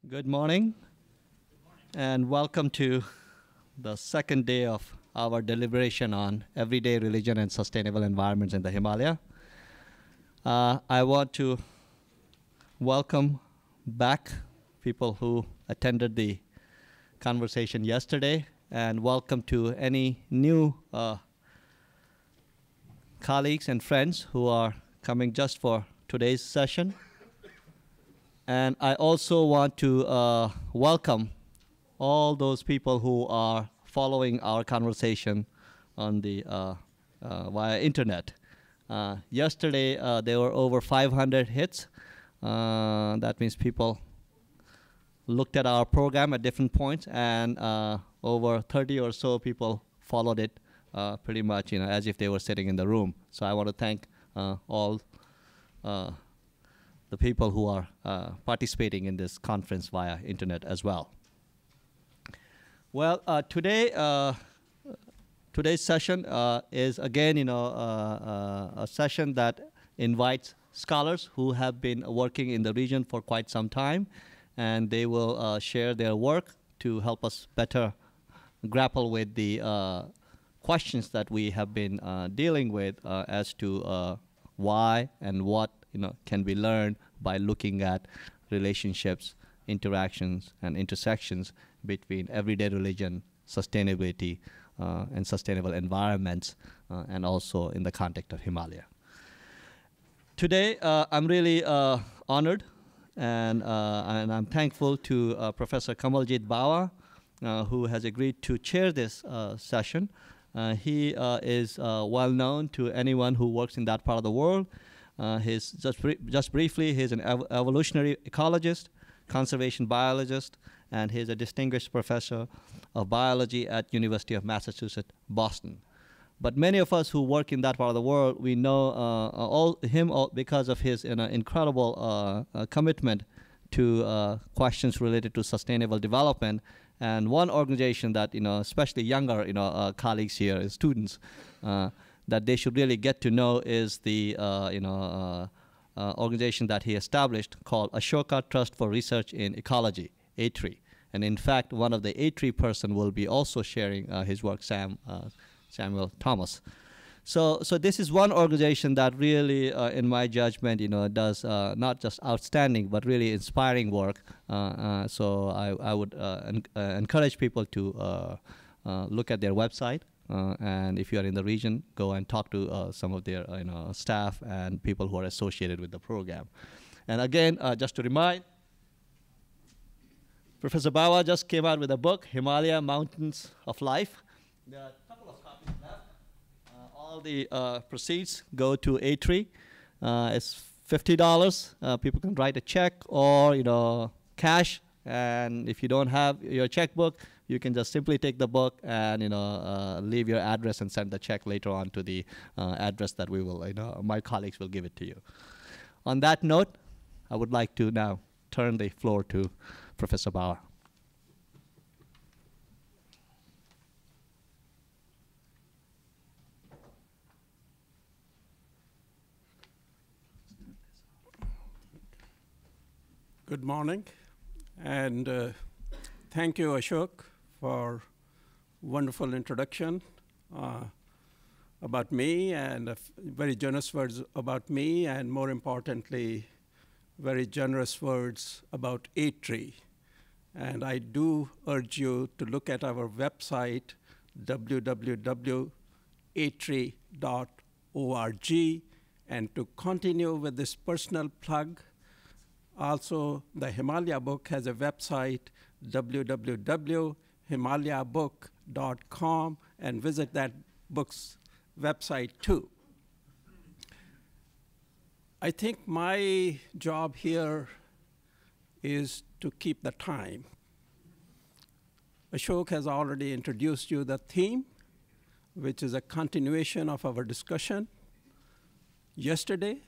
Good morning, and welcome to the second day of our deliberation on everyday religion and sustainable environments in the Himalaya. I want to welcome back people who attended the conversation yesterday, and welcome to any new colleagues and friends who are coming just for today's session. And I also want to welcome all those people who are following our conversation on the via internet. Yesterday, there were over 500 hits. That means people looked at our program at different points, and over 30 or so people followed it pretty much, as if they were sitting in the room. So I want to thank all the people who are participating in this conference via internet as well. Well, today's session is again, a session that invites scholars who have been working in the region for quite some time, and they will share their work to help us better grapple with the questions that we have been dealing with as to why and what can be learned by looking at relationships, interactions, and intersections between everyday religion, sustainability, and sustainable environments, and also in the context of Himalaya. Today, I'm really honored and I'm thankful to Professor Kamaljeet Bawa, who has agreed to chair this session. He is well known to anyone who works in that part of the world. He's just briefly, he's an evolutionary ecologist, conservation biologist, and he's a distinguished professor of biology at University of Massachusetts, Boston. But many of us who work in that part of the world, we know him because of his incredible commitment to questions related to sustainable development. And one organization that, especially younger, colleagues here, students, that they should really get to know is the organization that he established called Ashoka Trust for Research in Ecology, A3. And in fact, one of the A3 person will be also sharing his work, Samuel Thomas. So this is one organization that really, in my judgment, does not just outstanding, but really inspiring work. So I would encourage people to look at their website. And if you are in the region, go and talk to some of their staff and people who are associated with the program. And again, just to remind, Professor Bawa just came out with a book, Himalaya Mountains of Life. There are a couple of copies left. All the proceeds go to A3. It's $50. People can write a check or cash. And if you don't have your checkbook, you can just simply take the book and leave your address and send the check later on to the address that we will, my colleagues will give it to you. On that note, I would like to now turn the floor to Professor Bawa. Good morning, and thank you, Ashok, for wonderful introduction about me, and very generous words about me, and more importantly, very generous words about A3. And I do urge you to look at our website, www.a3.org, and to continue with this personal plug. Also, the Himalaya book has a website, www.himalayabook.com, and visit that book's website too. I think my job here is to keep the time. Ashok has already introduced you the theme, which is a continuation of our discussion yesterday,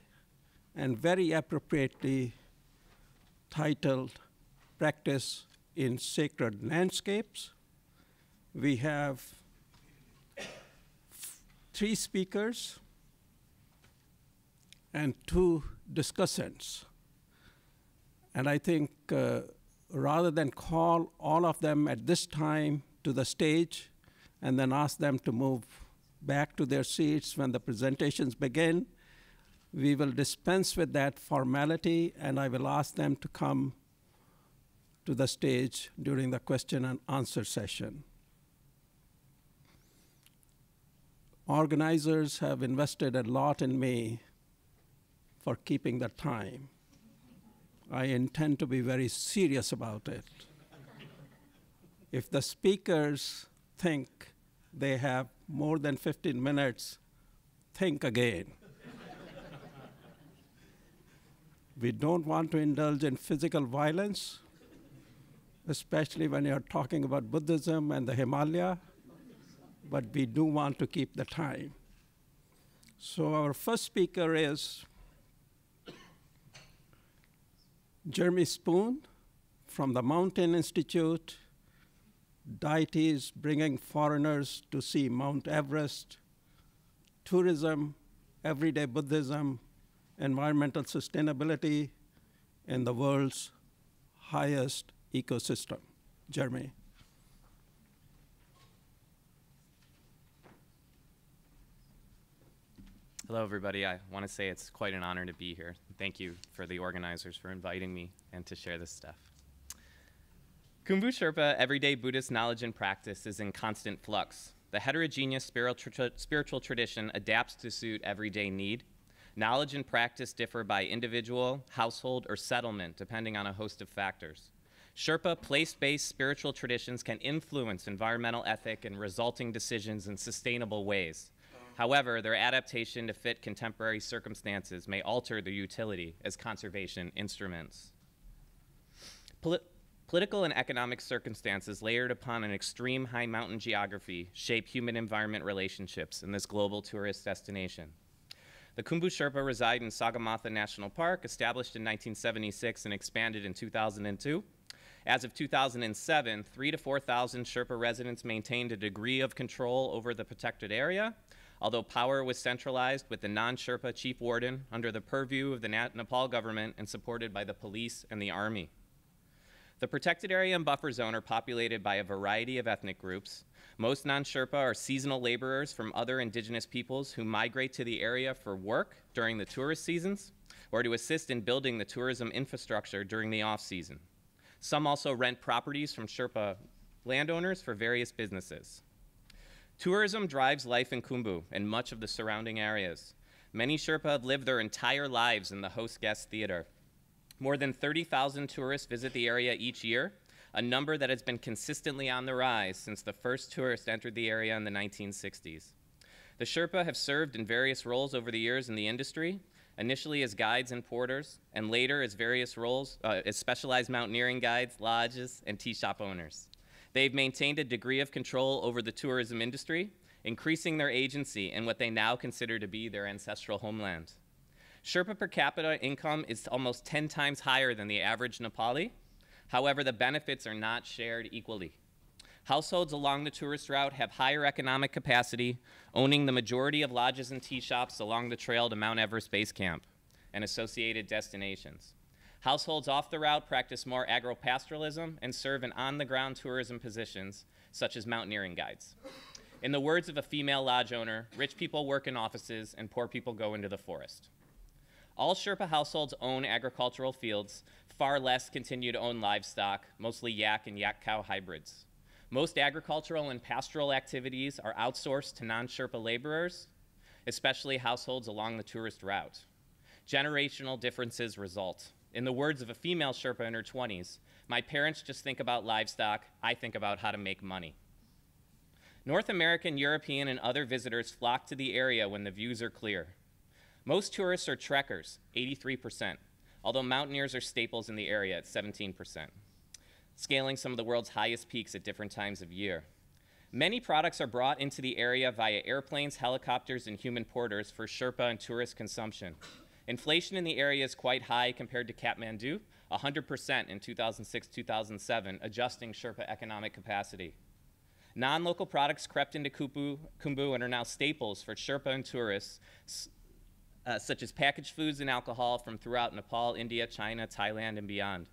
and very appropriately titled Practice in Sacred Landscapes. We have 3 speakers and 2 discussants. And I think rather than call all of them at this time to the stage and then ask them to move back to their seats when the presentations begin, we will dispense with that formality, and I will ask them to come to the stage during the question and answer session. Organizers have invested a lot in me for keeping the time. I intend to be very serious about it. If the speakers think they have more than 15 minutes, think again. We don't want to indulge in physical violence, especially when you're talking about Buddhism and the Himalaya, but we do want to keep the time. So our first speaker is Jeremy Spoon from the Mountain Institute, Deities Bringing Foreigners to See Mount Everest, Tourism, Everyday Buddhism, Environmental Sustainability in the World's Highest Ecosystem. Jeremy. Hello, everybody. I want to say it's quite an honor to be here. Thank you for the organizers for inviting me and to share this stuff. Khumbu Sherpa, everyday Buddhist knowledge and practice, is in constant flux. The heterogeneous spiritual tradition adapts to suit everyday need. Knowledge and practice differ by individual, household, or settlement, depending on a host of factors. Sherpa place-based spiritual traditions can influence environmental ethic and resulting decisions in sustainable ways. However, their adaptation to fit contemporary circumstances may alter their utility as conservation instruments. Political and economic circumstances layered upon an extreme high mountain geography shape human-environment relationships in this global tourist destination. The Khumbu Sherpa reside in Sagarmatha National Park, established in 1976 and expanded in 2002. As of 2007, 3,000 to 4,000 Sherpa residents maintained a degree of control over the protected area, although power was centralized with the non-Sherpa chief warden under the purview of the Nepal government and supported by the police and the army. The protected area and buffer zone are populated by a variety of ethnic groups. Most non-Sherpa are seasonal laborers from other indigenous peoples who migrate to the area for work during the tourist seasons or to assist in building the tourism infrastructure during the off-season. Some also rent properties from Sherpa landowners for various businesses. Tourism drives life in Khumbu and much of the surrounding areas. Many Sherpa have lived their entire lives in the host guest theater. More than 30,000 tourists visit the area each year, a number that has been consistently on the rise since the first tourists entered the area in the 1960s. The Sherpa have served in various roles over the years in the industry, initially as guides and porters, and later as various roles as specialized mountaineering guides, lodges, and tea shop owners. They've maintained a degree of control over the tourism industry, increasing their agency in what they now consider to be their ancestral homeland. Sherpa per capita income is almost 10 times higher than the average Nepali. However, the benefits are not shared equally. Households along the tourist route have higher economic capacity, owning the majority of lodges and tea shops along the trail to Mount Everest Base Camp and associated destinations. Households off the route practice more agropastoralism and serve in on-the-ground tourism positions, such as mountaineering guides. In the words of a female lodge owner, rich people work in offices and poor people go into the forest. All Sherpa households own agricultural fields, far less continue to own livestock, mostly yak and yak-cow hybrids. Most agricultural and pastoral activities are outsourced to non-Sherpa laborers, especially households along the tourist route. Generational differences result. In the words of a female Sherpa in her 20s, my parents just think about livestock, I think about how to make money. North American, European, and other visitors flock to the area when the views are clear. Most tourists are trekkers, 83%, although mountaineers are staples in the area at 17%, scaling some of the world's highest peaks at different times of year. Many products are brought into the area via airplanes, helicopters, and human porters for Sherpa and tourist consumption. Inflation in the area is quite high compared to Kathmandu, 100% in 2006-2007, adjusting Sherpa economic capacity. Non-local products crept into Khumbu and are now staples for Sherpa and tourists, such as packaged foods and alcohol from throughout Nepal, India, China, Thailand, and beyond.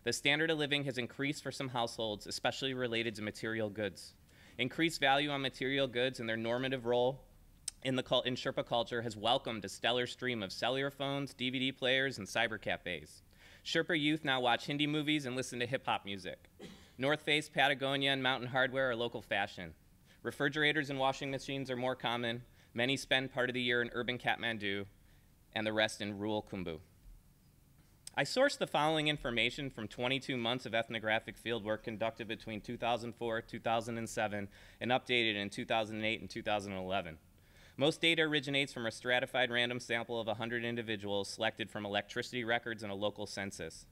The standard of living has increased for some households, especially related to material goods. Increased value on material goods and their normative role in Sherpa culture has welcomed a stellar stream of cellular phones, DVD players, and cyber cafes. Sherpa youth now watch Hindi movies and listen to hip-hop music. North Face, Patagonia, and Mountain Hardwear are local fashion. Refrigerators and washing machines are more common. Many spend part of the year in urban Kathmandu and the rest in rural Khumbu. I sourced the following information from 22 months of ethnographic fieldwork conducted between 2004, 2007, and updated in 2008 and 2011. Most data originates from a stratified random sample of 100 individuals selected from electricity records and a local census.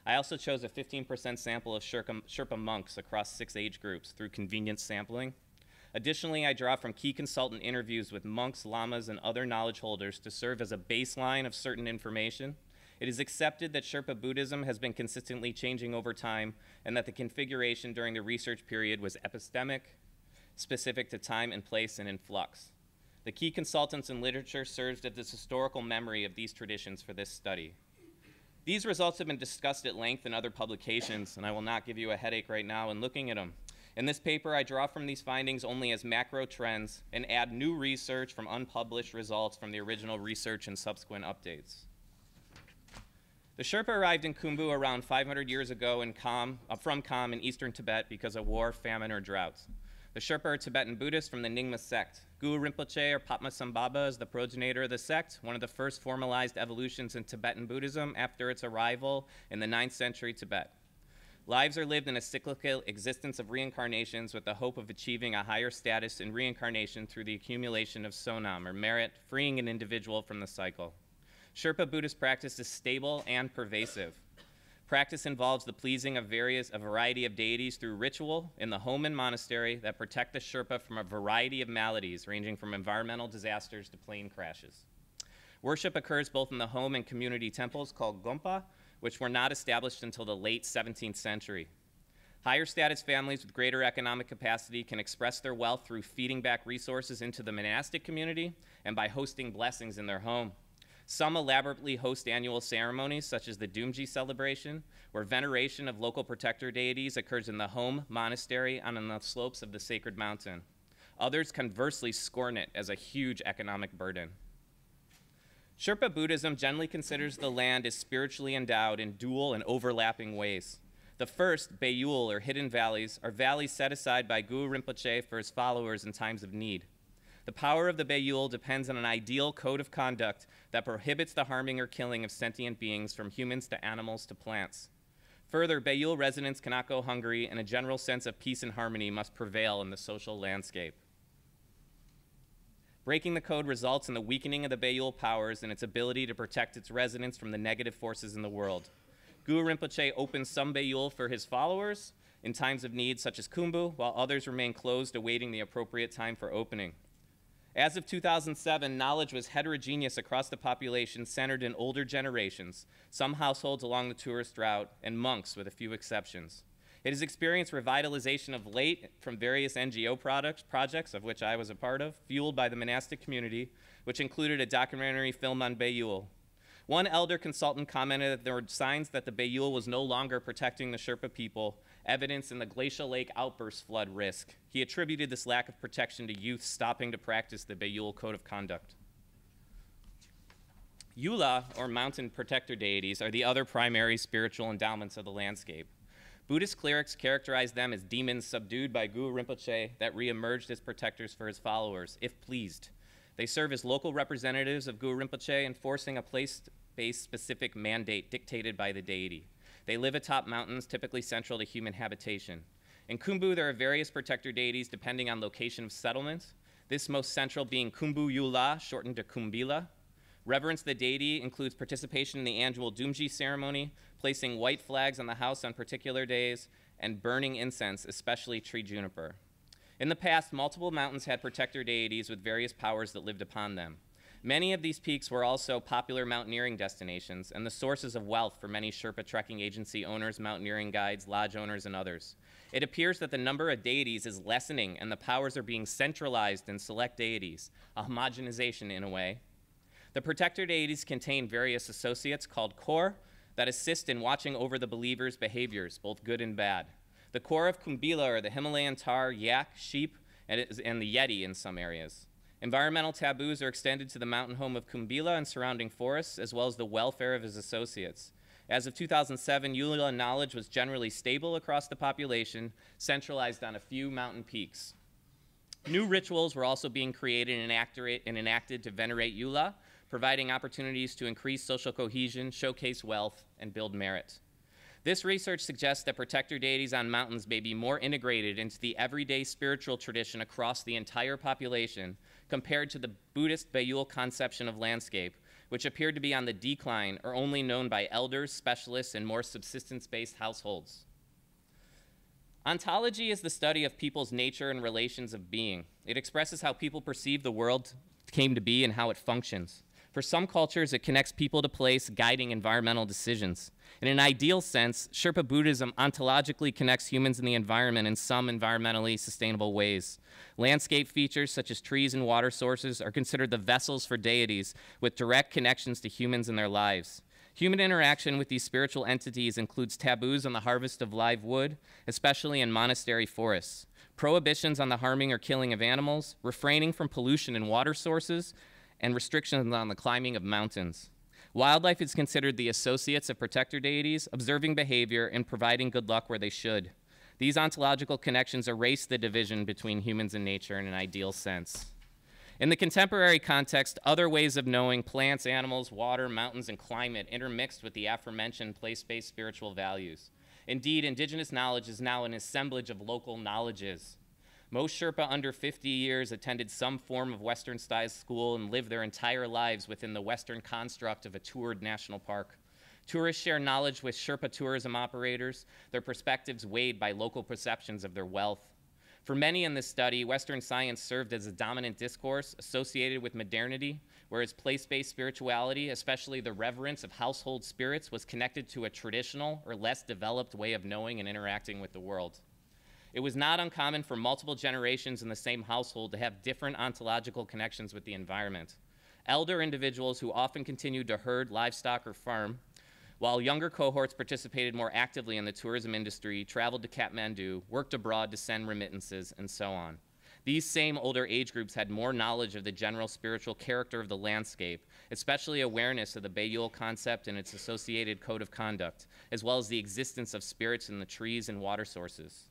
I also chose a 15% sample of Sherpa monks across 6 age groups through convenience sampling. Additionally, I draw from key consultant interviews with monks, lamas, and other knowledge holders to serve as a baseline of certain information. It is accepted that Sherpa Buddhism has been consistently changing over time and that the configuration during the research period was epistemic, specific to time and place, and in flux. The key consultants and literature serves as this historical memory of these traditions for this study. These results have been discussed at length in other publications, and I will not give you a headache right now in looking at them. In this paper, I draw from these findings only as macro trends and add new research from unpublished results from the original research and subsequent updates. The Sherpa arrived in Khumbu around 500 years ago from Kham in eastern Tibet because of war, famine, or droughts. The Sherpa are Tibetan Buddhists from the Nyingma sect. Guru Rinpoche, or Padmasambhava, is the progenitor of the sect, one of the first formalized evolutions in Tibetan Buddhism after its arrival in the 9th century Tibet. Lives are lived in a cyclical existence of reincarnations with the hope of achieving a higher status in reincarnation through the accumulation of sonam, or merit, freeing an individual from the cycle. Sherpa Buddhist practice is stable and pervasive. Practice involves the pleasing of a variety of deities through ritual in the home and monastery that protect the Sherpa from a variety of maladies, ranging from environmental disasters to plane crashes. Worship occurs both in the home and community temples called gompa, which were not established until the late 17th century. Higher status families with greater economic capacity can express their wealth through feeding back resources into the monastic community and by hosting blessings in their home. Some elaborately host annual ceremonies, such as the Dumji celebration, where veneration of local protector deities occurs in the home, monastery, and on the slopes of the sacred mountain. Others conversely scorn it as a huge economic burden. Sherpa Buddhism generally considers the land as spiritually endowed in dual and overlapping ways. The first, Bayul, or hidden valleys, are valleys set aside by Guru Rinpoche for his followers in times of need. The power of the Bayul depends on an ideal code of conduct that prohibits the harming or killing of sentient beings, from humans to animals to plants. Further, Bayul residents cannot go hungry, and a general sense of peace and harmony must prevail in the social landscape. Breaking the code results in the weakening of the Bayul powers and its ability to protect its residents from the negative forces in the world. Guru Rinpoche opens some Bayul for his followers in times of need, such as Khumbu, while others remain closed, awaiting the appropriate time for opening. As of 2007, knowledge was heterogeneous across the population, centered in older generations, some households along the tourist route, and monks, with a few exceptions. It has experienced revitalization of late from various NGO projects, of which I was a part of, fueled by the monastic community, which included a documentary film on Bayul. One elder consultant commented that there were signs that the Bayul was no longer protecting the Sherpa people, evidence in the Glacial Lake outburst flood risk. He attributed this lack of protection to youth stopping to practice the Bayul code of conduct. Yula, or mountain protector deities, are the other primary spiritual endowments of the landscape. Buddhist clerics characterize them as demons subdued by Guru Rinpoche that re-emerged as protectors for his followers, if pleased. They serve as local representatives of Guru Rinpoche, enforcing a place-based specific mandate dictated by the deity. They live atop mountains, typically central to human habitation. In Khumbu, there are various protector deities depending on location of settlement, this most central being Khumbu Yula, shortened to Khumbila. Reverence the deity includes participation in the annual Dumji ceremony, placing white flags on the house on particular days, and burning incense, especially tree juniper. In the past, multiple mountains had protector deities with various powers that lived upon them. Many of these peaks were also popular mountaineering destinations and the sources of wealth for many Sherpa trekking agency owners, mountaineering guides, lodge owners, and others. It appears that the number of deities is lessening and the powers are being centralized in select deities, a homogenization in a way. The protector deities contain various associates called kor that assist in watching over the believer's behaviors, both good and bad. The core of Kumbila are the Himalayan tahr, yak, sheep, and the yeti in some areas. Environmental taboos are extended to the mountain home of Kumbila and surrounding forests, as well as the welfare of his associates. As of 2007, Yula knowledge was generally stable across the population, centralized on a few mountain peaks. New rituals were also being created and enacted to venerate Yula, providing opportunities to increase social cohesion, showcase wealth, and build merit. This research suggests that protector deities on mountains may be more integrated into the everyday spiritual tradition across the entire population compared to the Buddhist Bayul conception of landscape, which appeared to be on the decline or only known by elders, specialists, and more subsistence-based households. Ontology is the study of people's nature and relations of being. It expresses how people perceive the world came to be and how it functions. For some cultures, it connects people to place, guiding environmental decisions. In an ideal sense, Sherpa Buddhism ontologically connects humans and the environment in some environmentally sustainable ways. Landscape features such as trees and water sources are considered the vessels for deities with direct connections to humans in their lives. Human interaction with these spiritual entities includes taboos on the harvest of live wood, especially in monastery forests, prohibitions on the harming or killing of animals, refraining from pollution in water sources, and restrictions on the climbing of mountains. Wildlife is considered the associates of protector deities, observing behavior and providing good luck where they should. These ontological connections erase the division between humans and nature in an ideal sense. In the contemporary context, other ways of knowing, plants, animals, water, mountains, and climate, intermixed with the aforementioned place-based spiritual values. Indeed, indigenous knowledge is now an assemblage of local knowledges. Most Sherpa under 50 years attended some form of Western-style school and lived their entire lives within the Western construct of a toured national park. Tourists share knowledge with Sherpa tourism operators, their perspectives weighed by local perceptions of their wealth. For many in this study, Western science served as a dominant discourse associated with modernity, whereas place-based spirituality, especially the reverence of household spirits, was connected to a traditional or less developed way of knowing and interacting with the world. It was not uncommon for multiple generations in the same household to have different ontological connections with the environment. Elder individuals who often continued to herd, livestock, or farm, while younger cohorts participated more actively in the tourism industry, traveled to Kathmandu, worked abroad to send remittances, and so on. These same older age groups had more knowledge of the general spiritual character of the landscape, especially awareness of the Bayul concept and its associated code of conduct, as well as the existence of spirits in the trees and water sources.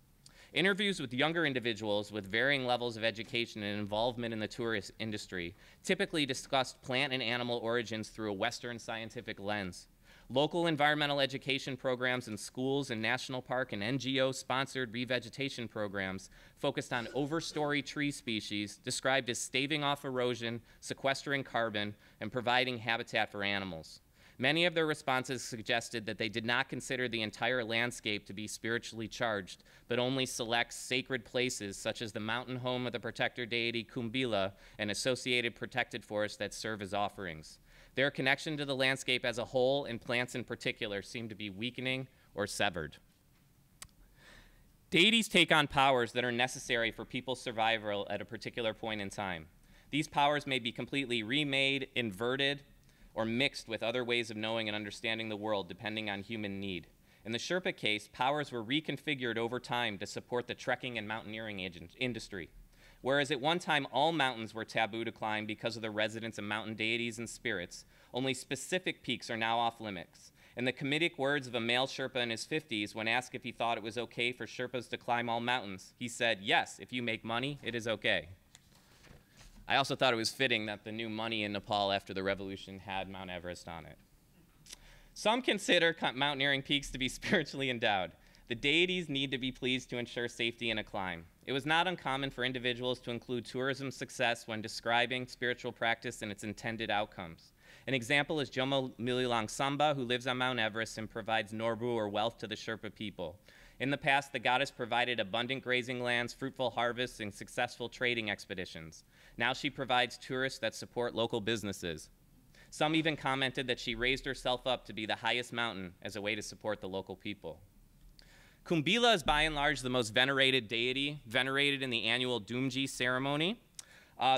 Interviews with younger individuals with varying levels of education and involvement in the tourist industry typically discussed plant and animal origins through a Western scientific lens. Local environmental education programs in schools and national park and NGO-sponsored revegetation programs focused on overstory tree species described as staving off erosion, sequestering carbon, and providing habitat for animals. Many of their responses suggested that they did not consider the entire landscape to be spiritually charged, but only select sacred places such as the mountain home of the protector deity Kumbila and associated protected forests that serve as offerings. Their connection to the landscape as a whole, and plants in particular, seemed to be weakening or severed. Deities take on powers that are necessary for people's survival at a particular point in time. These powers may be completely remade, inverted, or mixed with other ways of knowing and understanding the world, depending on human need. In the Sherpa case, powers were reconfigured over time to support the trekking and mountaineering industry. Whereas at one time all mountains were taboo to climb because of the residence of mountain deities and spirits, only specific peaks are now off limits. In the comedic words of a male Sherpa in his 50s, when asked if he thought it was okay for Sherpas to climb all mountains, he said, "Yes, if you make money, it is okay." I also thought it was fitting that the new money in Nepal after the revolution had Mount Everest on it. Some consider mountaineering peaks to be spiritually endowed. The deities need to be pleased to ensure safety in a climb. It was not uncommon for individuals to include tourism success when describing spiritual practice and its intended outcomes. An example is Jomo Mililang Samba, who lives on Mount Everest and provides Norbu, or wealth, to the Sherpa people. In the past, the goddess provided abundant grazing lands, fruitful harvests, and successful trading expeditions. Now she provides tourists that support local businesses. Some even commented that she raised herself up to be the highest mountain as a way to support the local people. Kumbila is by and large the most venerated deity, venerated in the annual Dumji ceremony.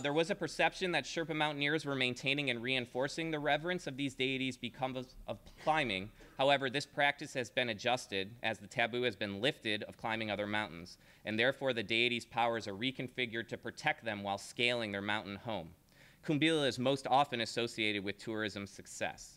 There was a perception that Sherpa mountaineers were maintaining and reinforcing the reverence of these deities because of climbing, However, this practice has been adjusted as the taboo has been lifted of climbing other mountains, and therefore the deity's powers are reconfigured to protect them while scaling their mountain home. Kumbila is most often associated with tourism success.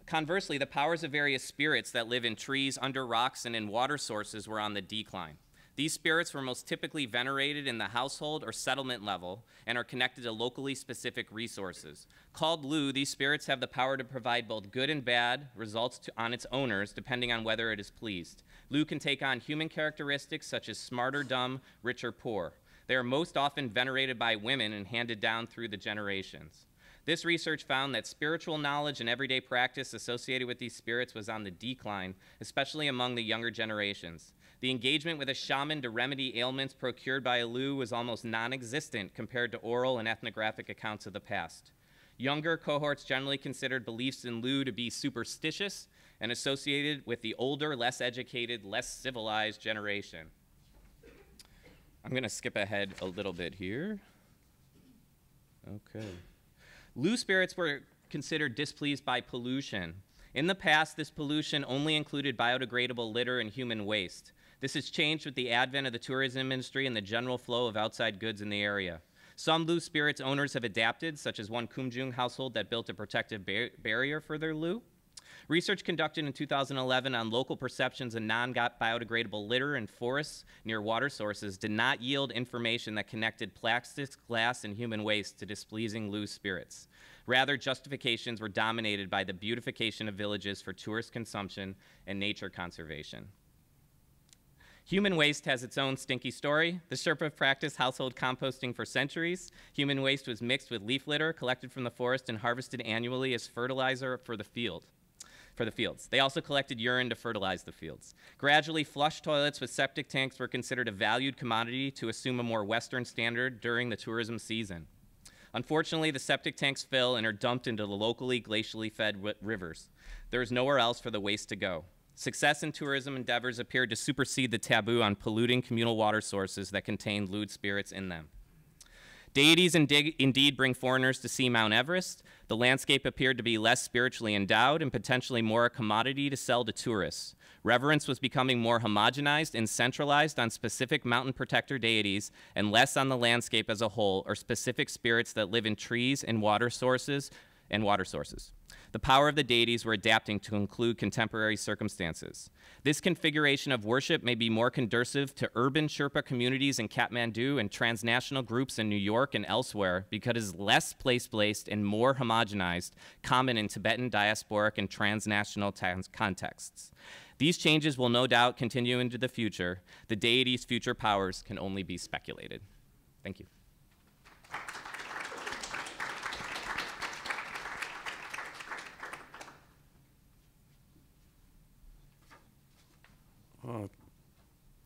Conversely, the powers of various spirits that live in trees, under rocks, and in water sources were on the decline. These spirits were most typically venerated in the household or settlement level and are connected to locally specific resources. Called Lu, these spirits have the power to provide both good and bad results on its owners, depending on whether it is pleased. Lu can take on human characteristics such as smart or dumb, rich or poor. They are most often venerated by women and handed down through the generations. This research found that spiritual knowledge and everyday practice associated with these spirits was on the decline, especially among the younger generations. The engagement with a shaman to remedy ailments procured by a Lu was almost non-existent compared to oral and ethnographic accounts of the past. Younger cohorts generally considered beliefs in Lu to be superstitious and associated with the older, less educated, less civilized generation. I'm going to skip ahead a little bit here. Okay. Lu spirits were considered displeased by pollution. In the past, this pollution only included biodegradable litter and human waste. This has changed with the advent of the tourism industry and the general flow of outside goods in the area. Some Lu spirits owners have adapted, such as one Kumjung household that built a protective barrier for their Lu. Research conducted in 2011 on local perceptions of non-biodegradable litter in forests near water sources did not yield information that connected plastics, glass, and human waste to displeasing Lu spirits. Rather, justifications were dominated by the beautification of villages for tourist consumption and nature conservation. Human waste has its own stinky story. The Sherpa practiced household composting for centuries. Human waste was mixed with leaf litter collected from the forest and harvested annually as fertilizer for the fields. They also collected urine to fertilize the fields. Gradually, flush toilets with septic tanks were considered a valued commodity to assume a more Western standard during the tourism season. Unfortunately, the septic tanks fill and are dumped into the locally glacially fed rivers. There is nowhere else for the waste to go. Success in tourism endeavors appeared to supersede the taboo on polluting communal water sources that contained lewd spirits in them. Deities indeed bring foreigners to see Mount Everest. The landscape appeared to be less spiritually endowed and potentially more a commodity to sell to tourists. Reverence was becoming more homogenized and centralized on specific mountain protector deities and less on the landscape as a whole or specific spirits that live in trees and water sources. The power of the deities were adapting to include contemporary circumstances. This configuration of worship may be more conducive to urban Sherpa communities in Kathmandu and transnational groups in New York and elsewhere because it is less place-based and more homogenized, common in Tibetan diasporic and transnational contexts. These changes will no doubt continue into the future. The deities' future powers can only be speculated. Thank you.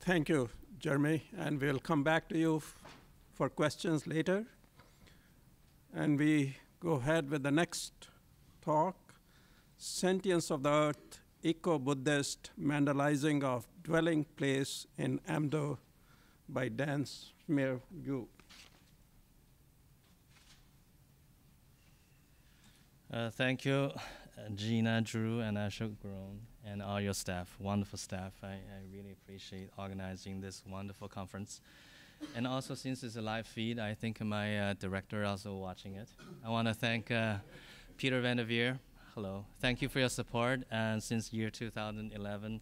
Thank you, Jeremy, and we'll come back to you for questions later. And we go ahead with the next talk, Sentience of the Earth, Eco-Buddhist Mandalizing of Dwelling Place in Amdo by Dan Smear-Gu. Thank you, Gina, Drew, and Ashok Groen, and all your staff, wonderful staff. I really appreciate organizing this wonderful conference. And also, since it's a live feed, I think my director also watching it. I want to thank Peter Van der Veer. Hello. Thank you for your support. And since year 2011,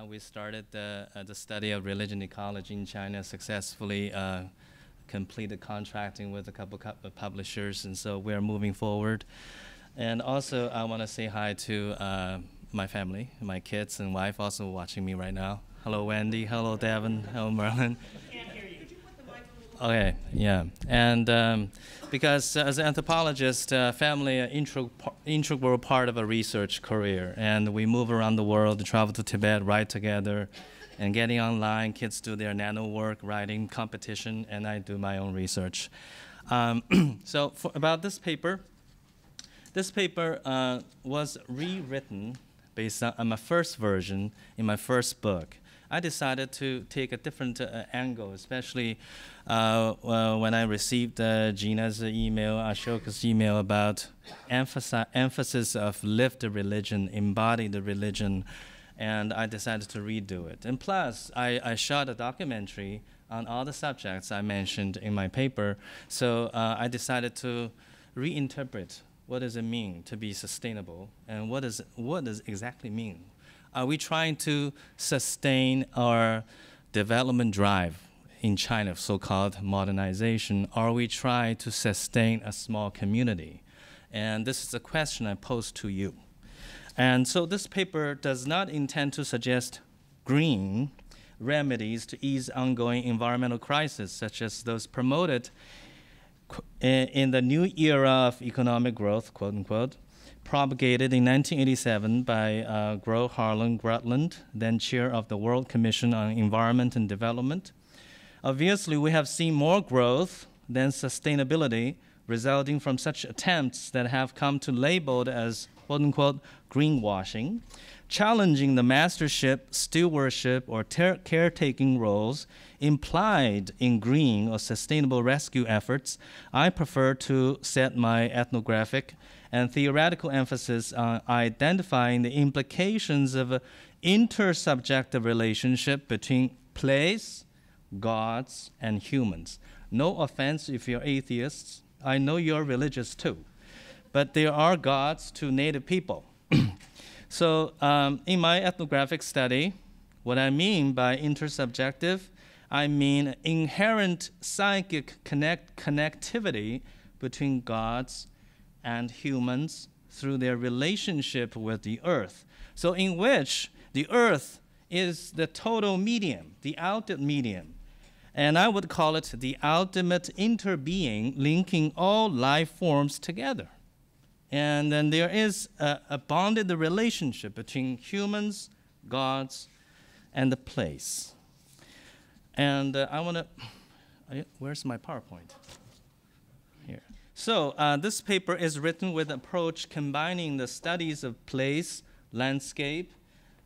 we started the study of religion ecology in China, successfully completed contracting with a couple of publishers, and so we're moving forward. And also, I want to say hi to my family, my kids and wife also watching me right now. Hello, Wendy. Hello, Devin. Hello, Merlin. Can't hear you. Could you put the mic a little Okay, yeah. And because as an anthropologist, family is an integral part of a research career. And we move around the world, travel to Tibet, write together, and getting online. Kids do their nano work, writing competition, and I do my own research. So about this paper, was rewritten based on my first version in my first book. I decided to take a different angle, especially when I received Gina's email, Ashoka's email about emphasis of lived religion, embodied religion, and I decided to redo it. And plus, I shot a documentary on all the subjects I mentioned in my paper, so I decided to reinterpret what does it mean to be sustainable, and what does it exactly mean? Are we trying to sustain our development drive in China, so-called modernization? Are we trying to sustain a small community? And this is a question I pose to you. And so this paper does not intend to suggest green remedies to ease ongoing environmental crises, such as those promoted in the new era of economic growth, quote unquote, propagated in 1987 by Gro Harlem Brundtland, then chair of the World Commission on Environment and Development. Obviously, we have seen more growth than sustainability resulting from such attempts that have come to labeled as, quote unquote, greenwashing, challenging the mastership, stewardship, or caretaking roles implied in green or sustainable rescue efforts. I prefer to set my ethnographic and theoretical emphasis on identifying the implications of an intersubjective relationship between place, gods, and humans. No offense if you're atheists. I know you're religious too. But there are gods to native people. So in my ethnographic study, what I mean by intersubjective, I mean inherent psychic connectivity between gods and humans through their relationship with the earth. So in which the earth is the total medium, the ultimate medium. And I would call it the ultimate interbeing linking all life forms together. And then there is a bonded relationship between humans, gods, and the place. And I want to, where's my PowerPoint? Here. So this paper is written with an approach combining the studies of place, landscape,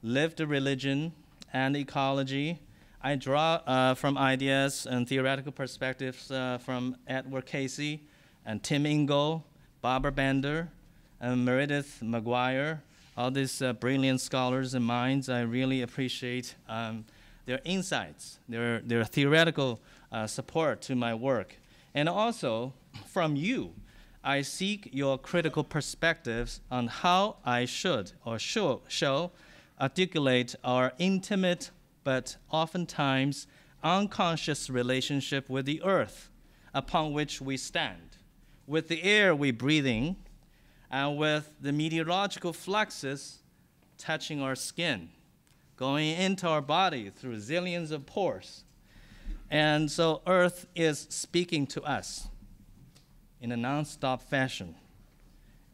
lived religion, and ecology. I draw from ideas and theoretical perspectives from Edward Casey and Tim Ingold, Barbara Bender, and Meredith Maguire, all these brilliant scholars and minds. I really appreciate their insights, their theoretical support to my work. And also, from you, I seek your critical perspectives on how I should or shall articulate our intimate but oftentimes unconscious relationship with the earth upon which we stand, with the air we breathe in, and with the meteorological fluxes touching our skin, going into our body through zillions of pores. And so earth is speaking to us in a nonstop fashion.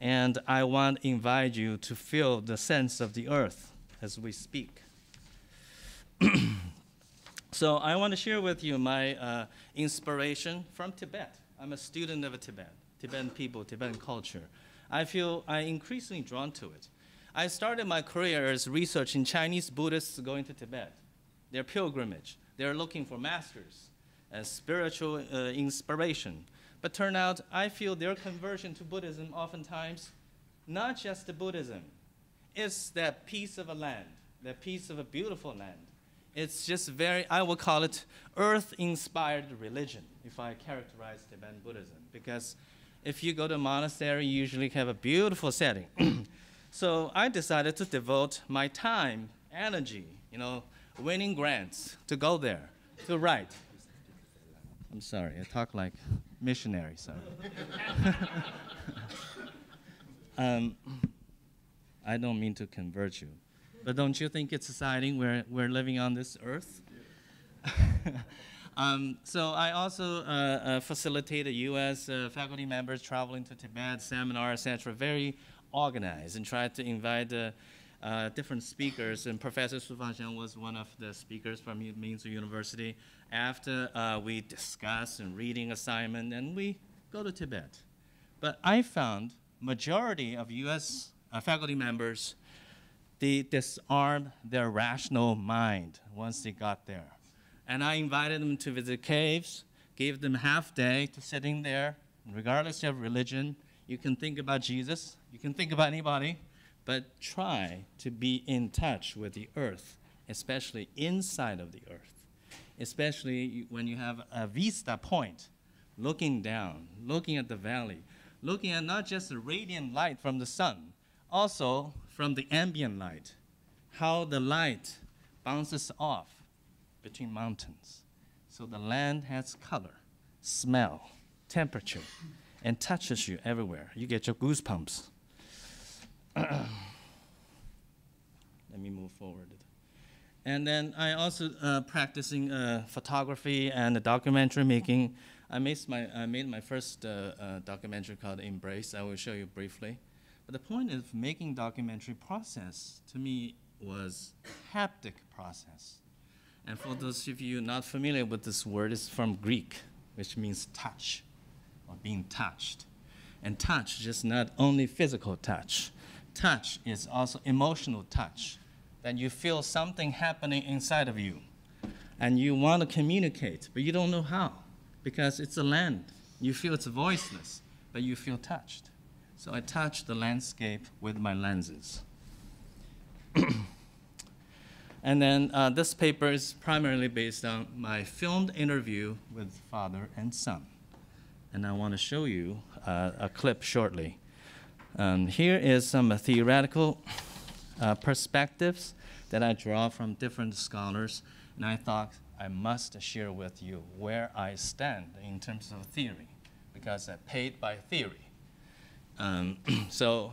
And I want to invite you to feel the sense of the earth as we speak. So I want to share with you my inspiration from Tibet. I'm a student of Tibet, Tibetan people, Tibetan culture. I feel I'm increasingly drawn to it. I started my career as researching Chinese Buddhists going to Tibet, their pilgrimage. They're looking for masters as spiritual inspiration. But turn out, I feel their conversion to Buddhism oftentimes, not just the Buddhism, it's that piece of a land, that piece of a beautiful land. It's just I would call it earth-inspired religion, if I characterize Tibetan Buddhism. Because if you go to a monastery, you usually have a beautiful setting. So I decided to devote my time, energy, winning grants to go there, to write. I'm sorry, I talk like missionary, sorry. I don't mean to convert you, but don't you think it's exciting we're living on this earth? So I also facilitated U.S. Faculty members traveling to Tibet, seminars, etc., very organized, and tried to invite different speakers. And Professor Su Fangxiang was one of the speakers from Minzu University. After we discuss and reading assignment, and we go to Tibet. But I found majority of U.S. faculty members they disarmed their rational mind once they got there. And I invited them to visit caves, gave them half day to sitting there, regardless of religion. You can think about Jesus, you can think about anybody, but try to be in touch with the earth, especially inside of the earth, especially when you have a vista point, looking down, looking at the valley, looking at not just the radiant light from the sun, also from the ambient light, how the light bounces off between mountains. So the land has color, smell, temperature, and touches you everywhere. You get your goosebumps. Let me move forward. And then I also practicing photography and documentary making. I made my first documentary called Embrace. I will show you briefly. But the point of making documentary process to me was haptic process. And for those of you not familiar with this word, it's from Greek, which means touch or being touched. And touch is not only physical touch. Touch is also emotional touch. That you feel something happening inside of you. And you want to communicate, but you don't know how. Because it's a land. You feel it's voiceless, but you feel touched. So I touch the landscape with my lenses. And then this paper is primarily based on my filmed interview with father and son. And I want to show you a clip shortly. Here is some theoretical perspectives that I draw from different scholars. And I thought I must share with you where I stand in terms of theory, because I paid by theory. So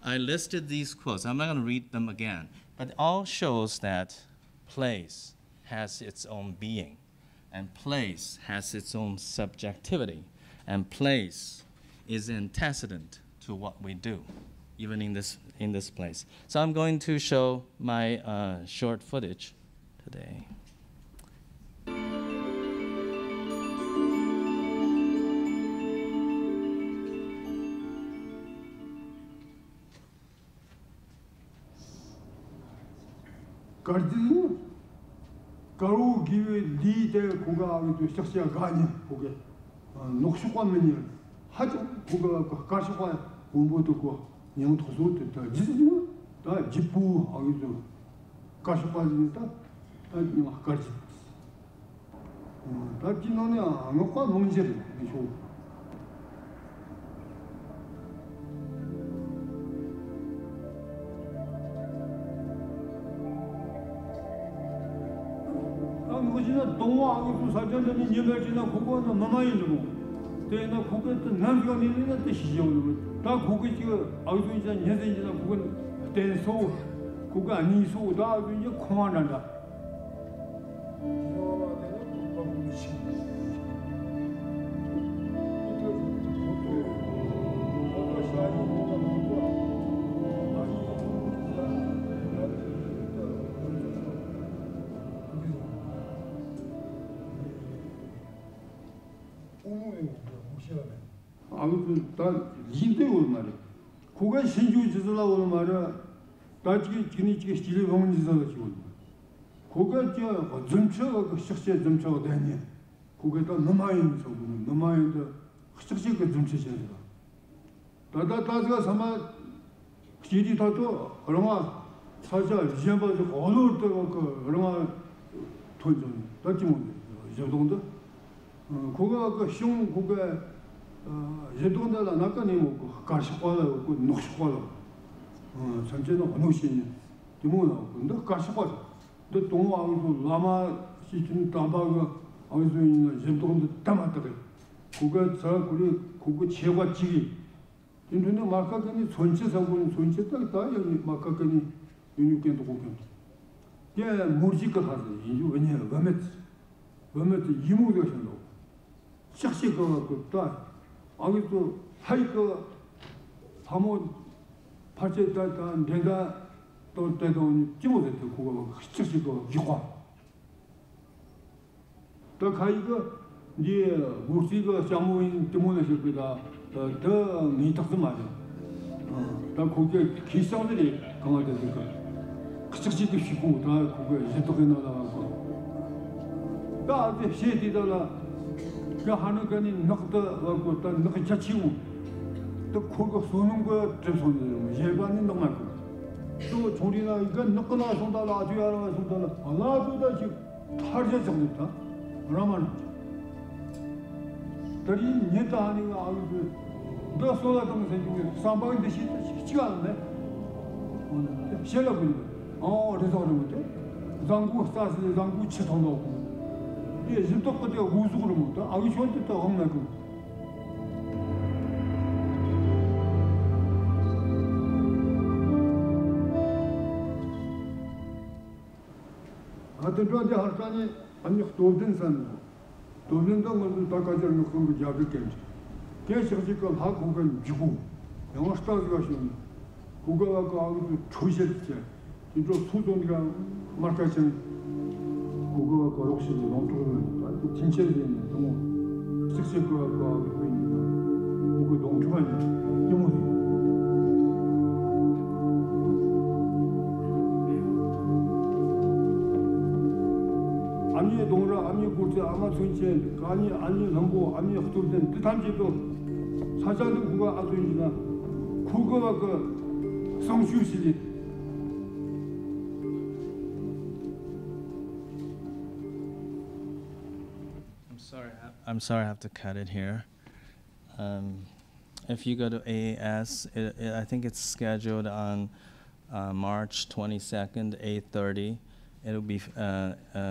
I listed these quotes. I'm not going to read them again, but it all shows that place has its own being, and place has its own subjectivity, and place is antecedent to what we do, even in this place. So I'm going to show my short footage today. Gardiu, garu give leader kuga to shakshia gani kuga, nokshukan meni, haju kuga kashwa kumbu to go, young to suit to jizu, da jipu agizu, kashwa zinta, that you are gardi. That you know, no one munjeri, show. 동화하고 사전적인 예배지나 그거는 너마인고 때나 그것도 남겨 밀리는 뜻이죠. 다 그거 지금 아우도이자 년생이나 그건 된소 그거 아니소 다 이제 그만한다. 아무튼 다 인대고 말이야. 그가 신주 지도라고 말이야. 다 지금 지리 먹는 지도가 지고. 그가 저 점처가 그 식세 점처가 되니. 그게 다 너마인 소고 너마인도 식세 그 점처잖아. 다다다가 삼아 지리 다도 얼마 사자 지연바도 어느 때가 그 얼마 돈좀 다지 못. 이 정도. 그가 그 흉 그가 제도가 나까니 뭐 가시과도 그 녹시과도 전체는 어느신이 되모나 근데 가시과 또 동화하고 라마 시즌 담바가 어디서 있는 제도도 담았다 그래 그거 저 우리 그거 제과지기 인도네 마카까니 전체사고는 전체 딱 여기 마카까니 유니켄도 고견 예 무지가 하지 이 왜냐 왜몇 이모가 신도 샥시 그거 아기도 하이그 하모 파체다 내가 또 때도 찍어댔대 그거 시청시 그 기화 또 가이그 네 무시가 장모인 때문에 싶다 더 미탁도 말이야 나 거기에 기성들이 강화되니까 그쪽지도 쉬고 다 그거 이제도 나가고 다 이제 시에디다가 그 하는 거니 너도 갖고 또 너가 자치고 또 그거 쏘는 거 접선을 예반이 너무 또 조리나 이거 너거나 손다 놔줘야 손다 놔줘다 지금 탈제 정도다 얼마나 다리 녀다 아니가 아주 너 쏘다던 생긴 삼방인데 쉽지가 않네 셀라 보니 그래서 그런 거죠 장구 싸서 장구 치통 넣고 예 지금 또 그때 우수그로 못다 아기 좋은데 또 없나고 아들한테 할까니 아니 도든산 도든도 뭐 다가지는 그런 거 잡을게 계속적으로 하고 그 주고 영어 스타일이 가시는 그거가 아주 조실지 진짜 소동이가 말까지 그거가 혹시 농토는 진짜로 너무 씩씩 그거 있는 그거 농토만 영어이 아니 동라 아니 고르지 아마 손체 아니 넘고 아니 헛돌된 뜻한 집도 사자는 그거 아주 이나 그거가 그 성수실이 I'm sorry I have to cut it here. If you go to AAS, I think it's scheduled on March 22nd, 8:30. It'll be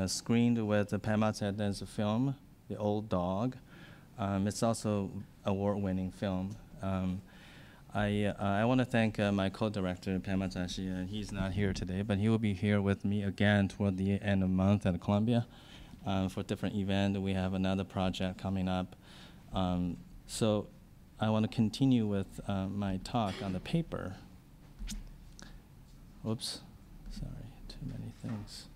screened with the Pema Tseden's film, The Old Dog. It's also award-winning film. I want to thank my co-director, Pema Tsashi. He's not here today, but he will be here with me again toward the end of the month at Columbia for a different event. We have another project coming up. So I want to continue with my talk on the paper. Oops, sorry, too many things.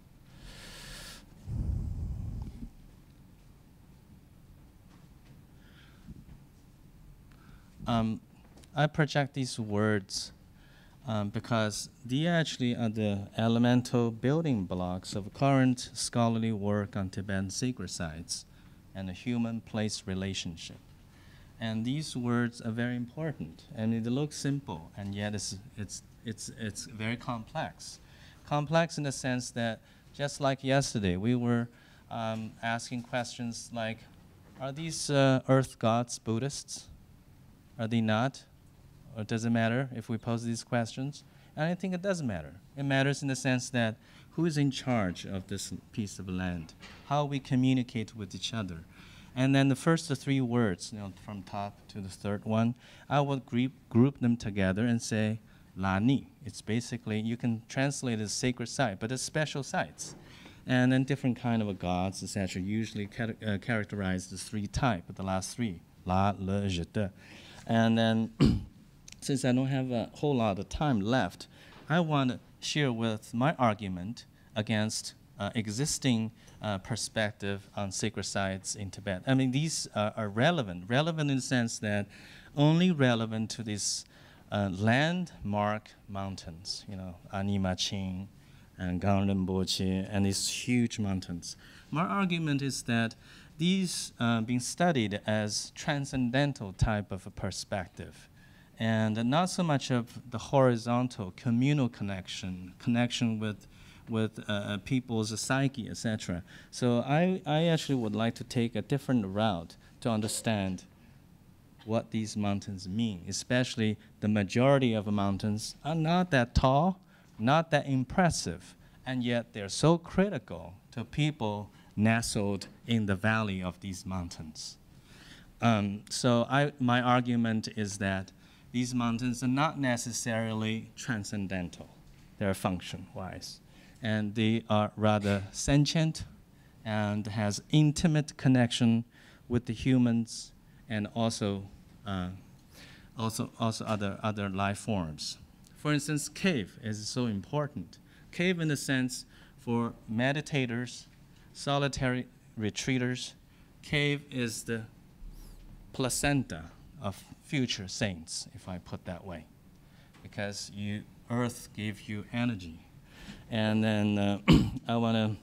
I project these words because they actually are the elemental building blocks of current scholarly work on Tibetan sacred sites and the human-place relationship. And these words are very important, and they look simple, and yet it's very complex. Complex in the sense that, just like yesterday, we were asking questions like, are these earth gods Buddhists? Are they not? Or does it matter if we pose these questions? And I think it does matter. It matters in the sense that who is in charge of this piece of land? How we communicate with each other. And then the first three words, from top to the third one, I would group them together and say, Lani. It's basically, you can translate it as sacred site, but it's special sites. And then different kind of gods, etc., usually characterized as three types, the last three, La, Le, Je, De. And then, since I don't have a whole lot of time left, I want to share with my argument against existing perspective on sacred sites in Tibet. I mean, these are relevant in the sense that only relevant to these landmark mountains, Animaching and Ganrenboche, and these huge mountains. My argument is that these being studied as transcendental type of a perspective, and not so much of the horizontal communal connection with people's psyche, etc. So I actually would like to take a different route to understand what these mountains mean, especially the majority of the mountains are not that tall, not that impressive, and yet they're so critical to people nestled in the valley of these mountains. So my argument is that these mountains are not necessarily transcendental. They're function-wise. And they are rather sentient and has intimate connection with the humans and also other life forms. For instance, cave is so important. Cave in the sense for meditators, solitary retreaters, cave is the placenta of future saints, if I put that way, because earth gave you energy. And then I want to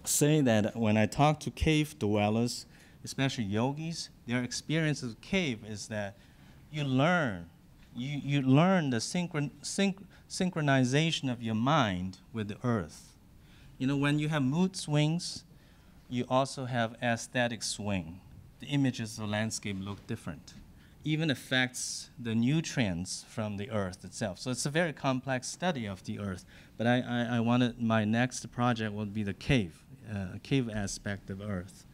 say that when I talk to cave dwellers, especially yogis, their experience of cave is that you learn the synchronization of your mind with the earth. You know, when you have mood swings, you also have aesthetic swing. The images of the landscape look different. Even affects the nutrients from the earth itself. So it's a very complex study of the earth. But I wanted my next project would be the cave aspect of earth.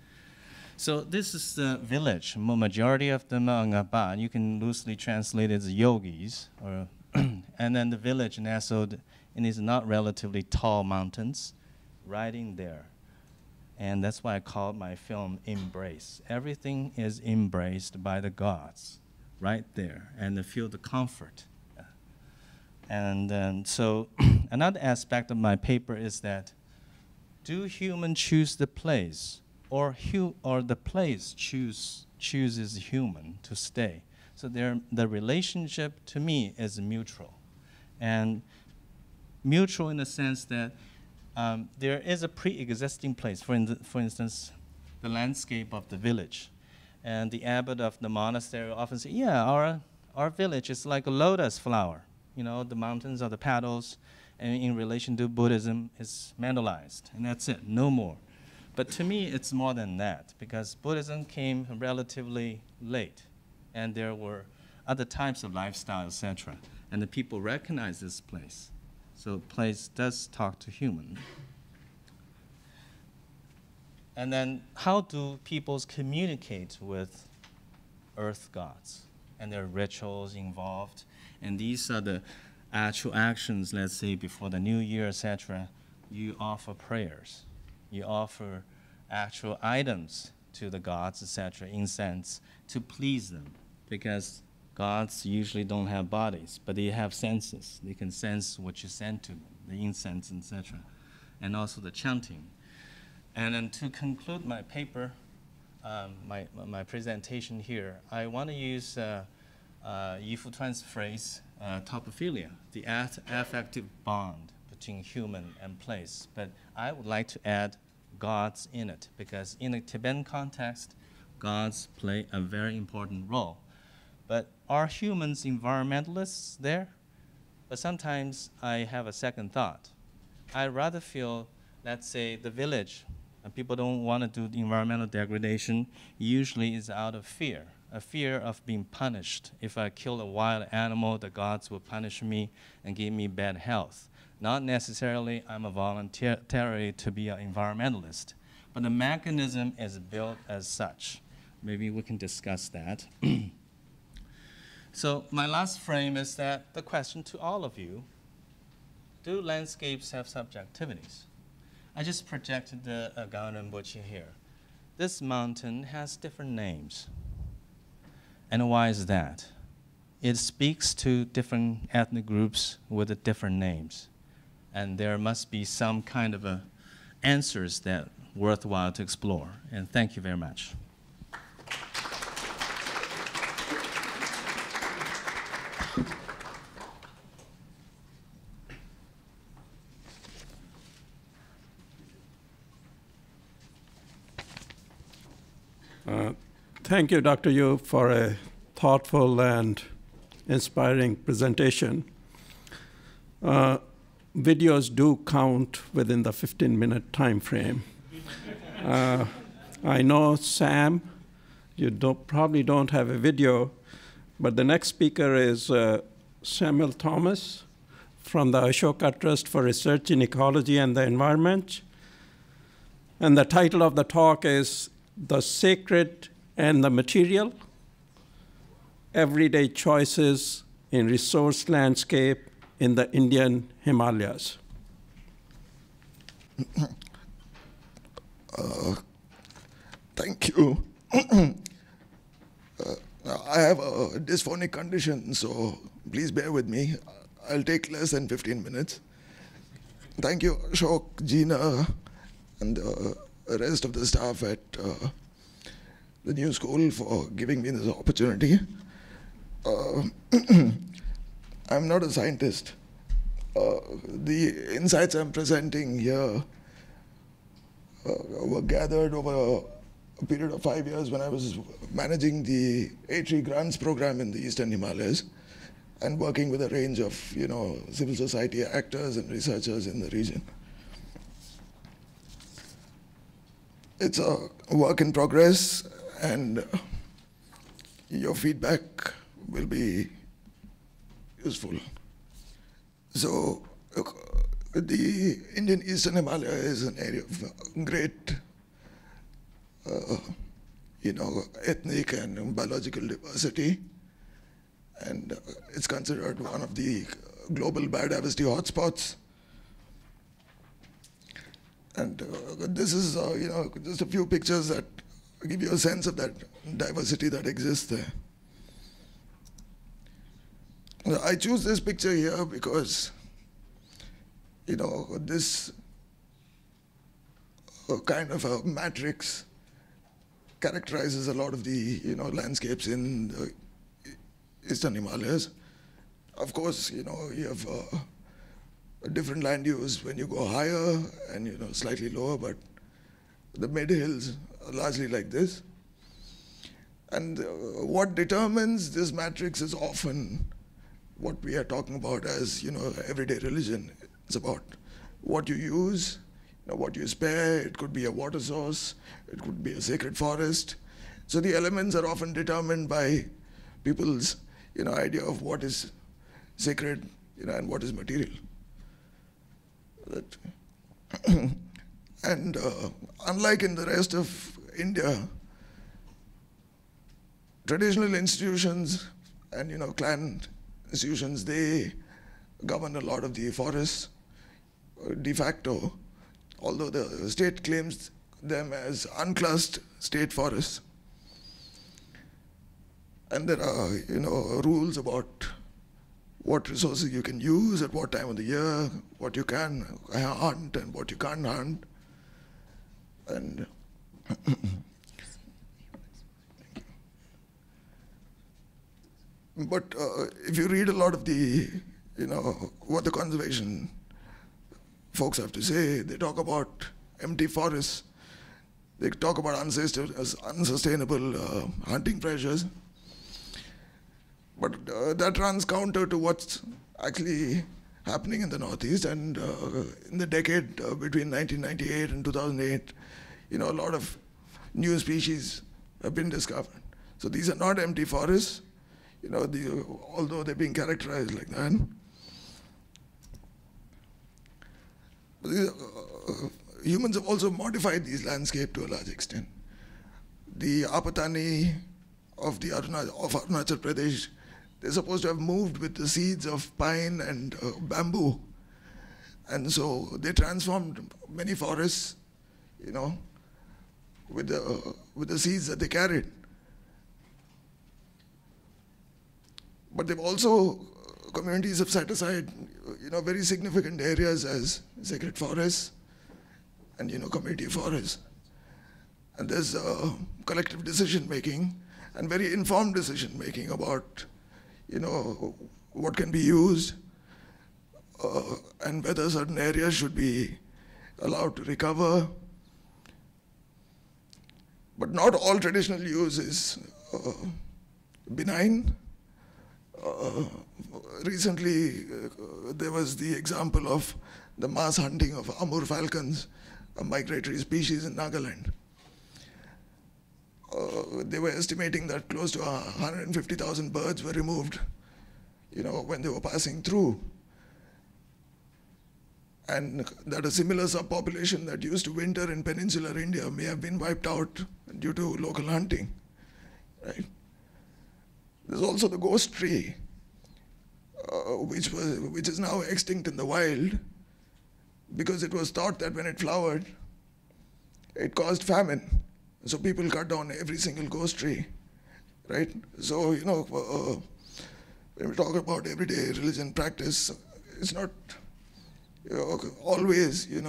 So this is the village. Majority of them are Ngaba. You can loosely translate it as yogis. And then the village nestled in these not relatively tall mountains, right in there. And that's why I called my film Embrace. Everything is embraced by the gods, right there, and they feel the comfort. And so another aspect of my paper is that, do humans choose the place, or the place chooses human to stay? So the relationship to me is mutual. And mutual in the sense that there is a pre-existing place. For instance, the landscape of the village. And the abbot of the monastery often say, yeah, our village is like a lotus flower. You know, the mountains are the petals, and in relation to Buddhism, it's mentalized, and that's it, no more. But to me, it's more than that, because Buddhism came relatively late, and there were other types of lifestyle, etc. And the people recognize this place. So place does talk to human. And then how do peoples communicate with earth gods? And there are rituals involved. And these are the actual actions, let's say, before the new year, etc. You offer prayers. You offer actual items to the gods, etc., incense, to please them. Because gods usually don't have bodies, but they have senses. They can sense what you send to them, the incense, etc., and also the chanting. And then to conclude my paper, my presentation here, I want to use Yifu Tuan's phrase, topophilia, the affective bond between human and place. But I would like to add gods in it, because in the Tibetan context, gods play a very important role. But are humans environmentalists there? But sometimes I have a second thought. I rather feel, let's say, the village, and people don't want to do the environmental degradation, usually is out of fear, a fear of being punished. If I kill a wild animal, the gods will punish me and give me bad health. Not necessarily I'm a voluntary to be an environmentalist, but the mechanism is built as such. Maybe we can discuss that. So my last frame is that the question to all of you, do landscapes have subjectivities? I just projected the Gaon Rinpoche here. This mountain has different names. And why is that? It speaks to different ethnic groups with different names. And there must be some kind of answers that are worthwhile to explore. And thank you very much. Thank you, Dr. Yu, for a thoughtful and inspiring presentation. Videos do count within the 15-minute time frame. I know, Sam, you probably don't have a video, but the next speaker is Samuel Thomas from the Ashoka Trust for Research in Ecology and the Environment. And the title of the talk is The Sacred and the Material, Everyday Choices in Resource Landscape in the Indian Himalayas. Thank you. I have a dysphonic condition, so please bear with me. I'll take less than 15 minutes. Thank you, Ashok, Gina, and the rest of the staff at the new school for giving me this opportunity. I'm not a scientist. The insights I'm presenting here were gathered over a period of 5 years when I was managing the A-Tree grants program in the Eastern Himalayas and working with a range of, civil society actors and researchers in the region. It's a work in progress, and your feedback will be useful. So, the Indian Eastern Himalaya is an area of great, ethnic and biological diversity, and it's considered one of the global biodiversity hotspots. And this is, just a few pictures that give you a sense of that diversity that exists there. I choose this picture here because, this kind of a matrix characterizes a lot of the, landscapes in the Eastern Himalayas. Of course, you have a different land use when you go higher and, slightly lower, but the mid-hills are largely like this. And what determines this matrix is often what we are talking about as, everyday religion. It's about what you use, what you spare. It could be a water source. It could be a sacred forest. So the elements are often determined by people's, idea of what is sacred, and what is material. And unlike in the rest of India, traditional institutions and, clan institutions, they govern a lot of the forests de facto, although the state claims them as unclassed state forests. And there are, rules about what resources you can use at what time of the year, what you can hunt and what you can't hunt. And but if you read a lot of the, what the conservation folks have to say, they talk about empty forests. They talk about unsustainable hunting pressures. But that runs counter to what's actually happening in the Northeast. And in the decade between 1998 and 2008, a lot of new species have been discovered. So these are not empty forests, although they're being characterized like that. Humans have also modified these landscapes to a large extent. The Apatani of Arunachal Pradesh, they're supposed to have moved with the seeds of pine and bamboo. And so they transformed many forests, with the seeds that they carried. But they've also, communities have set aside, very significant areas as sacred forests and, community forests. And there's collective decision-making and very informed decision-making about, what can be used and whether certain areas should be allowed to recover. But not all traditional use is benign. Recently, there was the example of the mass hunting of Amur falcons, a migratory species in Nagaland. They were estimating that close to 150,000 birds were removed, when they were passing through. And that a similar subpopulation that used to winter in peninsular India may have been wiped out due to local hunting, right? There's also the ghost tree, which is now extinct in the wild because it was thought that when it flowered, it caused famine. So people cut down every single ghost tree, right? So, when we talk about everyday religion practice, it's not always, it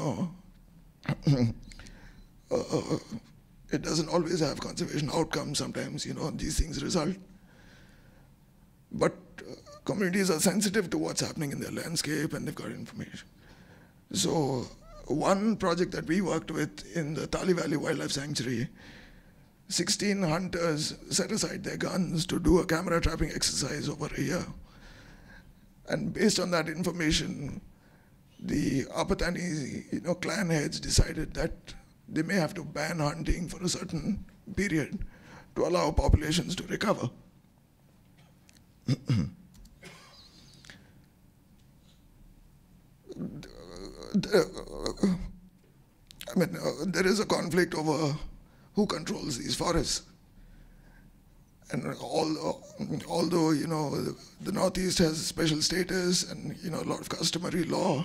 doesn't always have conservation outcomes. Sometimes, these things result. But communities are sensitive to what's happening in their landscape and they've got information. So one project that we worked with in the Tali Valley Wildlife Sanctuary, 16 hunters set aside their guns to do a camera trapping exercise over a year. And based on that information, the Apatani clan heads decided that they may have to ban hunting for a certain period to allow populations to recover. There is a conflict over who controls these forests. And although the Northeast has special status and a lot of customary law,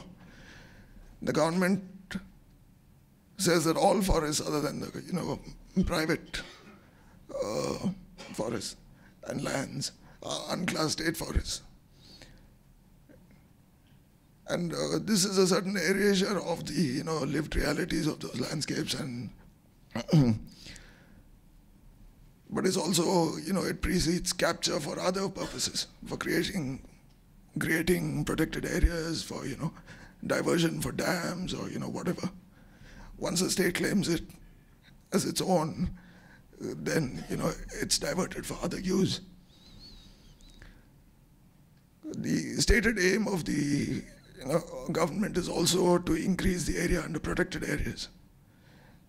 the government says that all forests other than the private forests and lands are unclassed state forests. And this is a certain erasure of the lived realities of those landscapes, and but it's also it precedes capture for other purposes, for creating protected areas, for diversion for dams or whatever. Once the state claims it as its own, then it's diverted for other use. The stated aim of the government is also to increase the area under protected areas.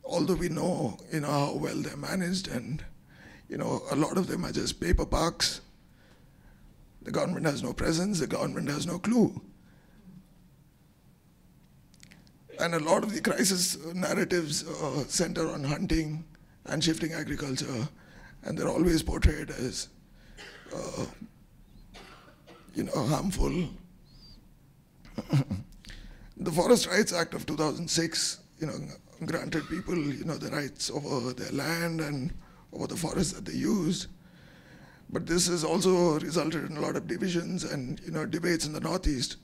Although we know how well they're managed, and a lot of them are just paper parks. The government has no presence, the government has no clue. And a lot of the crisis narratives center on hunting and shifting agriculture, and they're always portrayed as harmful. The Forest Rights Act of 2006, granted people, the rights over their land and over the forests that they used. But this has also resulted in a lot of divisions and, debates in the Northeast,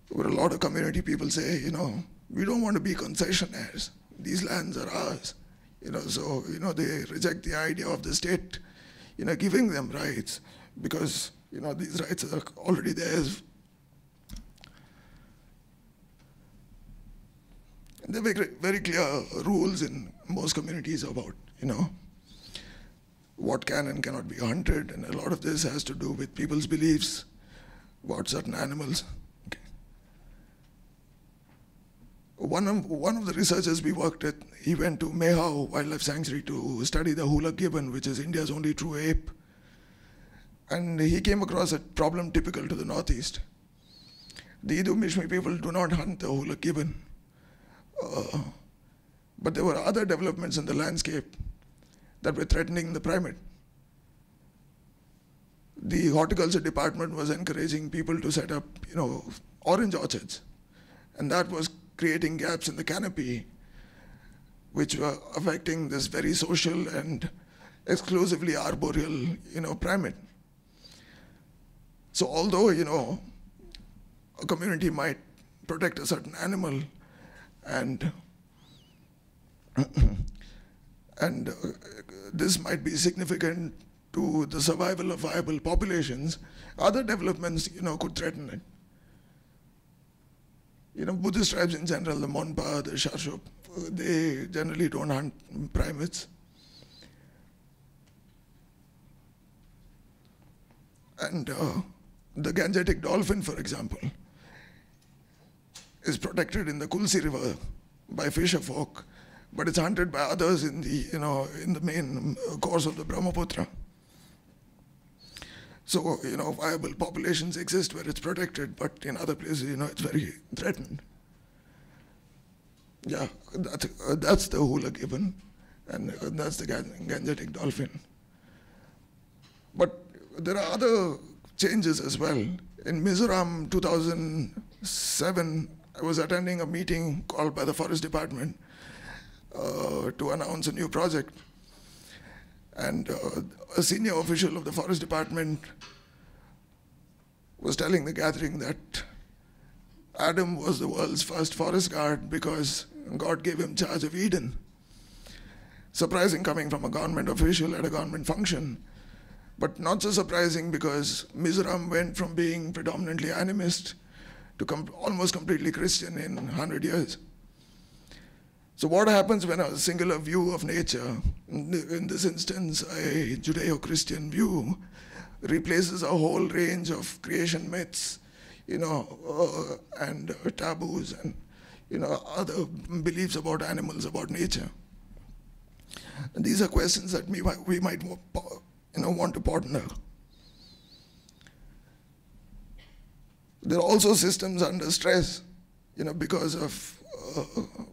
where a lot of community people say, we don't want to be concessionaires. These lands are ours. So, they reject the idea of the state, giving them rights, because, these rights are already theirs. There are very clear rules in most communities about, what can and cannot be hunted, and a lot of this has to do with people's beliefs about certain animals. Okay. One of the researchers we worked with, he went to Mehau Wildlife Sanctuary to study the hula gibbon, which is India's only true ape. And he came across a problem typical to the Northeast. The Idu-Mishmi people do not hunt the hula gibbon. But there were other developments in the landscape that were threatening the primate. The horticulture department was encouraging people to set up, orange orchards. And that was creating gaps in the canopy, which were affecting this very social and exclusively arboreal, primate. So although, a community might protect a certain animal, and this might be significant to the survival of viable populations, other developments, could threaten it. Buddhist tribes in general, the Monpa, the Sharshop, they generally don't hunt primates. And the Gangetic dolphin, for example, is protected in the Kulsi River by fisher folk, but it's hunted by others in the, in the main course of the Brahmaputra. So, viable populations exist where it's protected, but in other places, it's very threatened. Yeah, that's the hula gibbon, and that's the Gangetic dolphin. But there are other changes as well. In Mizoram, 2007, I was attending a meeting called by the Forest Department to announce a new project. And a senior official of the Forest Department was telling the gathering that Adam was the world's first forest guard because God gave him charge of Eden. Surprising coming from a government official at a government function. But not so surprising because Mizoram went from being predominantly animist to almost completely Christian in 100 years. So what happens when a singular view of nature, in this instance a Judeo-Christian view, replaces a whole range of creation myths, and taboos and other beliefs about animals, about nature? And these are questions that we might want to ponder. There are also systems under stress, because of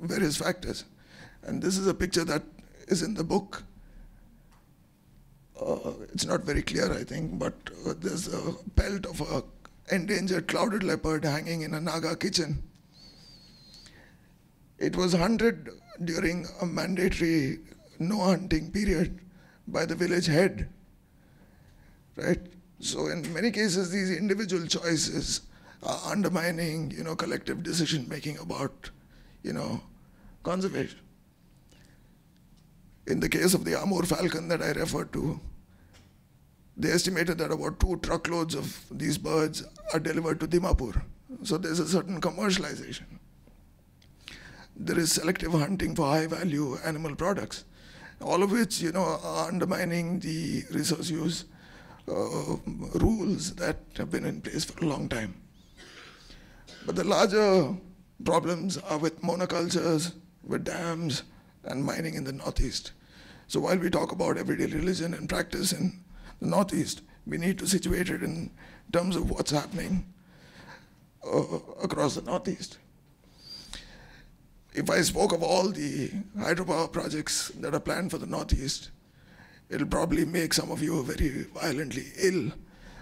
various factors. And this is a picture that is in the book. It's not very clear, I think, but there's a pelt of an endangered clouded leopard hanging in a Naga kitchen. It was hunted during a mandatory no hunting period by the village head, right? So in many cases, these individual choices are undermining, collective decision making about, conservation. In the case of the Amur falcon that I referred to, they estimated that about 2 truckloads of these birds are delivered to Dimapur. So there's a certain commercialization. There is selective hunting for high-value animal products, all of which, are undermining the resource use rules that have been in place for a long time. But the larger problems are with monocultures, with dams, and mining in the Northeast. So while we talk about everyday religion and practice in the Northeast, we need to situate it in terms of what's happening across the Northeast. If I spoke of all the hydropower projects that are planned for the Northeast, it'll probably make some of you very violently ill.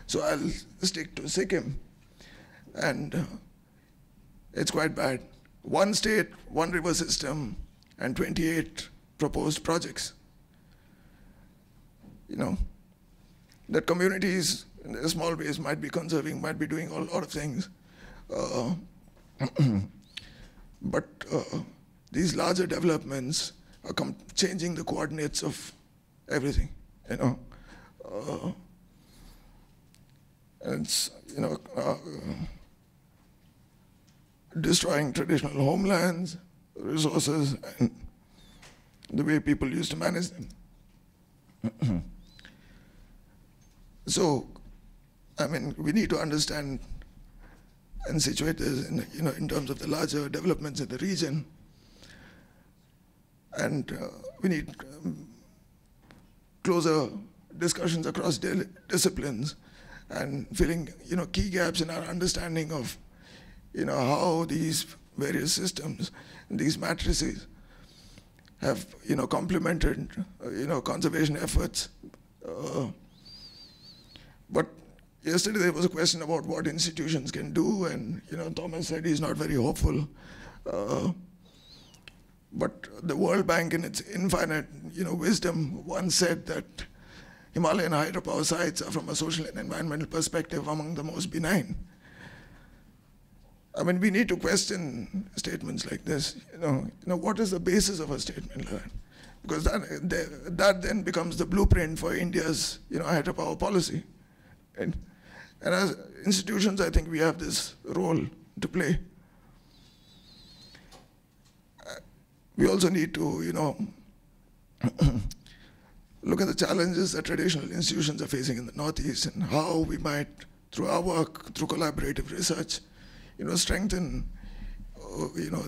So I'll stick to Sikkim. And it's quite bad. 1 state, 1 river system, and 28 proposed projects. That communities in their small ways might be conserving, might be doing a lot of things. But these larger developments are changing the coordinates of everything, And it's, destroying traditional homelands, resources, and the way people used to manage them. So, we need to understand and situate this in terms of the larger developments in the region. And we need closer discussions across disciplines and filling key gaps in our understanding of how these various systems, these matrices have complemented conservation efforts. But yesterday there was a question about what institutions can do, and Thomas said he's not very hopeful. But the World Bank, in its infinite wisdom, once said that Himalayan hydropower sites are, from a social and environmental perspective, among the most benign. We need to question statements like this. What is the basis of a statement like that? Because that then becomes the blueprint for India's hydropower policy. And as institutions, I think we have this role to play. We also need to, look at the challenges that traditional institutions are facing in the Northeast and how we might, through our work, through collaborative research, strengthen,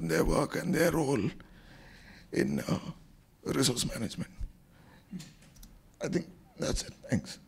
their work and their role in resource management. I think that's it. Thanks.